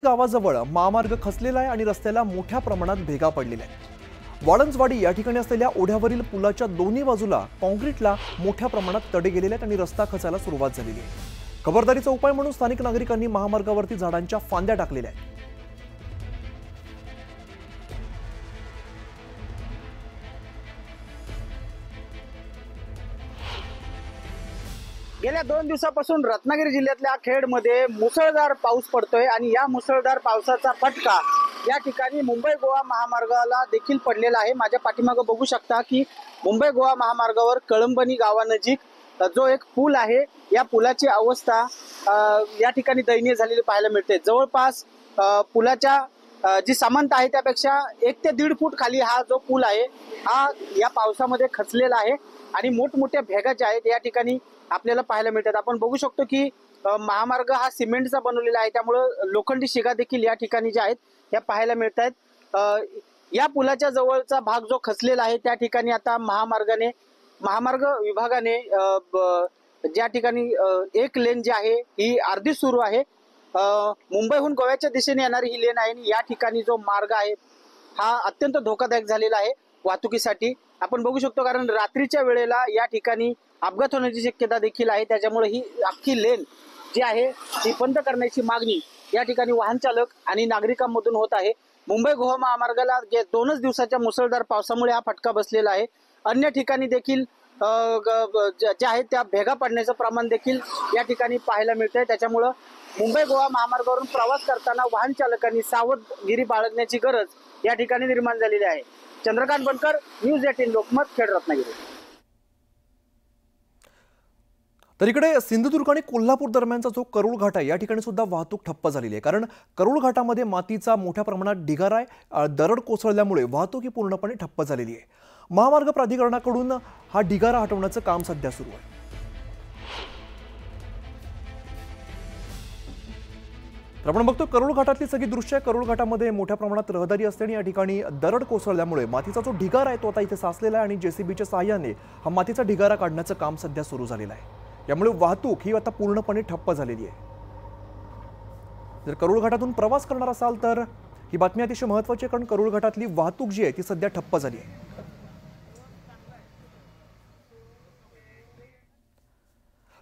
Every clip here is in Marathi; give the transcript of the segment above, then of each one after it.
गावाजवळ महामार्ग खचलेला आहे आणि रस्त्याला मोठ्या प्रमाणात भेगा पडलेल्या आहेत। वाळंजवाडी या ठिकाणी असलेल्या ओढ्यावरील पुलाच्या दोन्ही बाजूला काँक्रीटला मोठ्या प्रमाणात तडे गेलेले आहेत आणि रस्ता खचायला सुरुवात झालेली आहे। खबरदारीचा उपाय म्हणून स्थानिक नागरिकांनी महामार्गावरती झाडांच्या फांद्या टाकलेल्या आहेत। गेल्या 2 दिवसापासून रत्नागिरी जिल्ह्यातल्या खेडमध्ये मुसळधार पाऊस पडतोय आणि या मुसळधार पावसाचा फटका या ठिकाणी मुंबई गोवा महामार्गाला देखील पडलेला आहे। माझ्या पाठीमागे बघू शकता की मुंबई गोवा महामार्गावर कळंबणी गावानजीक जो एक पूल आहे, या पुलाची अवस्था या ठिकाणी दयनीय झालेली पाहायला मिळते। जवळपास पुलाच्या जी सामंत आहे त्यापेक्षा 1 ते 1.5 फूट खाली हा जो पूल आहे हा या पावसामध्ये खचलेला आहे आणि मोठमोठ्या भेगा ज्या आहेत या ठिकाणी आपल्याला पाहायला मिळतात। आपण बघू शकतो की महामार्ग हा सिमेंटचा बनवलेला आहे, त्यामुळे लोखंडी शिगा देखील या ठिकाणी ज्या आहेत या पाहायला मिळत आहेत। या पुलाच्या जवळचा भाग जो खचलेला आहे त्या ठिकाणी आता महामार्ग विभागाने ज्या ठिकाणी एक लेन जी आहे ही अर्धी सुरू आहे। मुंबईहून गोव्याच्या दिशेने येणारी ही लेन आहे आणि या ठिकाणी जो मार्ग आहे हा अत्यंत धोकादायक झालेला आहे वाहतुकीसाठी। आपण बघू शकतो कारण रात्रीच्या वेळेला या ठिकाणी अपघात होण्याची शक्यता देखील आहे, त्याच्यामुळे ही अख्खी लेन जी आहे ती बंद करण्याची मागणी या ठिकाणी वाहन चालक आणि नागरिकांमधून होत आहे। मुंबई गोवा महामार्गाला 2च दिवसाच्या मुसळधार पावसामुळे हा फटका बसलेला आहे। अन्य ठिकाणी देखील ज्या आहेत त्या भेगा पडण्याचं प्रमाण देखील या ठिकाणी पाहायला मिळतंय। त्याच्यामुळे मुंबई गोवा महामार्गावरून प्रवास करताना वाहन चालकांनी सावधगिरी बाळगण्याची गरज या ठिकाणी निर्माण झालेली आहे। चंद्रकांत बनकर, न्यूज 18 लोकमत, खेड, रत्नागिरी। तर इकडे सिंधुदुर्ग आणि कोल्हापूर दरम्यानचा जो करूळ घाट आहे या ठिकाणी सुद्धा वाहतूक ठप्प झालेली आहे, कारण करूळ घाटामध्ये मातीचा मोठ्या प्रमाणात ढिगारा आहे। दरड कोसळल्यामुळे वाहतूक ही पूर्णपणे ठप्प झालेली आहे। महामार्ग प्राधिकरणाकडून हा ढिगारा हटवण्याचं काम सध्या सुरू आहे। तर आपण बघतो करूळ घाटातली सगळी दृश्य। करूळ घाटामध्ये मोठ्या प्रमाणात रहदारी असते आणि या ठिकाणी दरड कोसळल्यामुळे मातीचा जो ढिगारा आहे तो आता इथे साचलेला आहे आणि जेसीबीच्या सहाय्याने हा मातीचा ढिगारा काढण्याचं काम सध्या सुरू झालेलं आहे। यामुळे वाहतूक ही आता पूर्णपणे ठप्प झालेली आहे। जर करूळ घाटातून प्रवास करणार असाल तर ही बातमी अतिशय महत्त्वाची आहे, कारण करूळ घाटातली वाहतूक जी आहे ती सध्या ठप्प झाली आहे।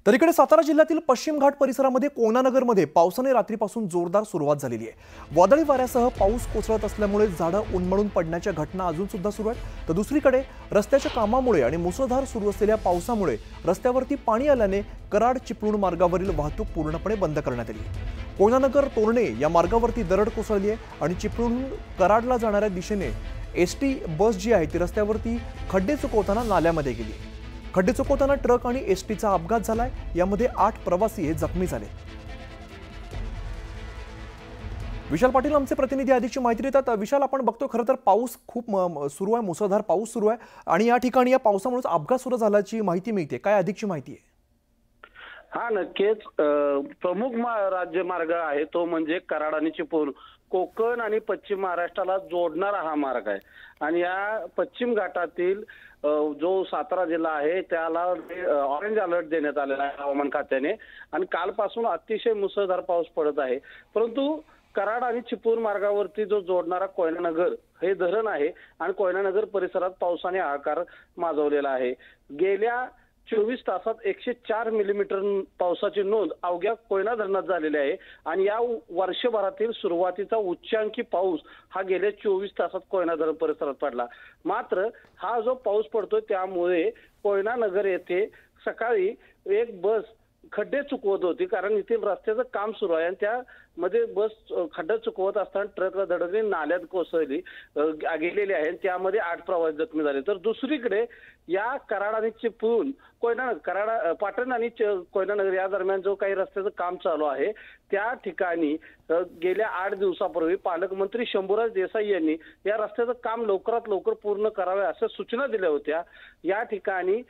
तर इकडे सातारा जिल्ह्यातील पश्चिम घाट परिसरामध्ये कोयनानगरमध्ये पावसाने रात्रीपासून जोरदार सुरुवात झालेली आहे। वादळी वाऱ्यासह पाऊस कोसळत असल्यामुळे झाडं उन्मळून पडण्याच्या घटना अजून सुद्धा सुरू आहेत। तर दुसरीकडे रस्त्याच्या कामामुळे आणि मुसळधार सुरू असलेल्या पावसामुळे रस्त्यावरती पाणी आल्याने कराड चिपळूण मार्गावरील वाहतूक पूर्णपणे बंद करण्यात आली आहे। कोयनानगर तोरणे या मार्गावरती दरड कोसळली आहे आणि चिपळूण कराडला जाणाऱ्या दिशेने एसटी बस जी आहे ती रस्त्यावरती खड्डे चुकवताना नाल्यामध्ये गेली आहे। खड्डे चुकवताना ट्रक आणि एसटीचा अपघात झालाय, यामध्ये 8 प्रवासी हे जखमी झाले। विशाल पाटील आमचे प्रतिनिधी अधिकची माहिती देतात। विशाल, आपण बघतो खरं तर पाऊस खूप सुरू आहे, मुसळधार पाऊस सुरू आहे आणि या ठिकाणी या पावसामुळे अपघात सुरू झाल्याची माहिती मिळते, काय अधिकची माहिती आहे? हा, नक्कीच प्रमुख राज्यमार्ग आहे तो म्हणजे कराड आणि चिपळूण, कोकण आणि पश्चिम महाराष्ट्राला जोडणारा हा मार्ग आहे आणि या पश्चिम घाटातील जो सातारा जिल्हा आहे त्याला ऑरेंज अलर्ट देण्यात आलेला आहे हवामान खात्याने आणि कालपासून अतिशय मुसळधार पाऊस पडत आहे। परंतु कराड आणि चिपळूण मार्गावरती जो जोडणारा कोयनानगर हे धरण आहे आणि कोयनानगर परिसरात पावसाने हाहाकार माजवलेला आहे। गेल्या 24 तासात 104 मिलीमीटर पावसाची नोंद अवघ्या कोयना धरणात झालेली आहे आणि या वर्षभरातील सुरुवातीचा उच्चांकी पाऊस हा गेल्या 24 तासात कोयना धरण परिसरात पडला। मात्र हा जो पाऊस पडतोय त्यामुळे कोयना नगर येथे सकाळी एक बस खड्डे चुकवत होती, कारण येथील रस्त्याचं काम सुरू आहे आणि त्यामध्ये बस खड्डा चुकवत असताना ट्रकला धडकली, नाल्यात कोसळली गेलेली आहे। त्यामध्ये 8 प्रवासी जखमी झाले। तर दुसरीकडे या कराड आणि चिपळूण पाटण आणि कोयनानगर या दरम्यान जो काही रस्त्याचं काम चालू आहे त्या ठिकाणी गेल्या 8 दिवसापूर्वी पालकमंत्री शंभूराज देसाई यांनी या रस्त्याचं काम लवकरात लवकर पूर्ण करावे अशा सूचना दिल्या होत्या। या ठिकाणी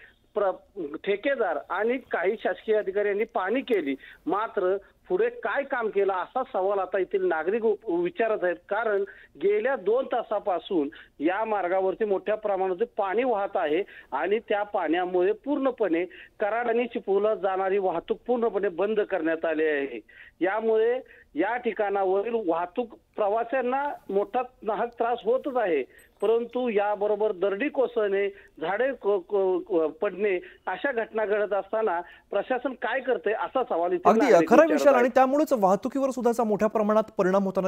ठेकेदार आणि काही शासकीय अधिकारी यांनी पाहणी केली, मात्र पुढे काय काम केलं असा सवाल आता येथील नागरिक विचारत आहेत, कारण गेल्या 2 तासापासून या मार्गावरती मोठ्या प्रमाणात पाणी वाहत आहे आणि त्या पाण्यामुळे पूर्णपणे कराड आणि चिपळूणला जाणारी वाहतूक पूर्णपणे बंद करण्यात आली आहे। यामुळे या ठिकाणावरील वाहतूक प्रवाशांना मोठा नाहक त्रास होतच आहे, परंतु याबरोबर दरडी कोसळणे, झाडे पडणे अशा घटना घडत असताना प्रशासन काय करते असा सवाल इथे अगदी नागरिक खरा विचारत विशाल, आणि आहेत. त्यामुळेच वाहतुकीवर सुद्धा मोठ्या प्रमाणात परिणाम होताना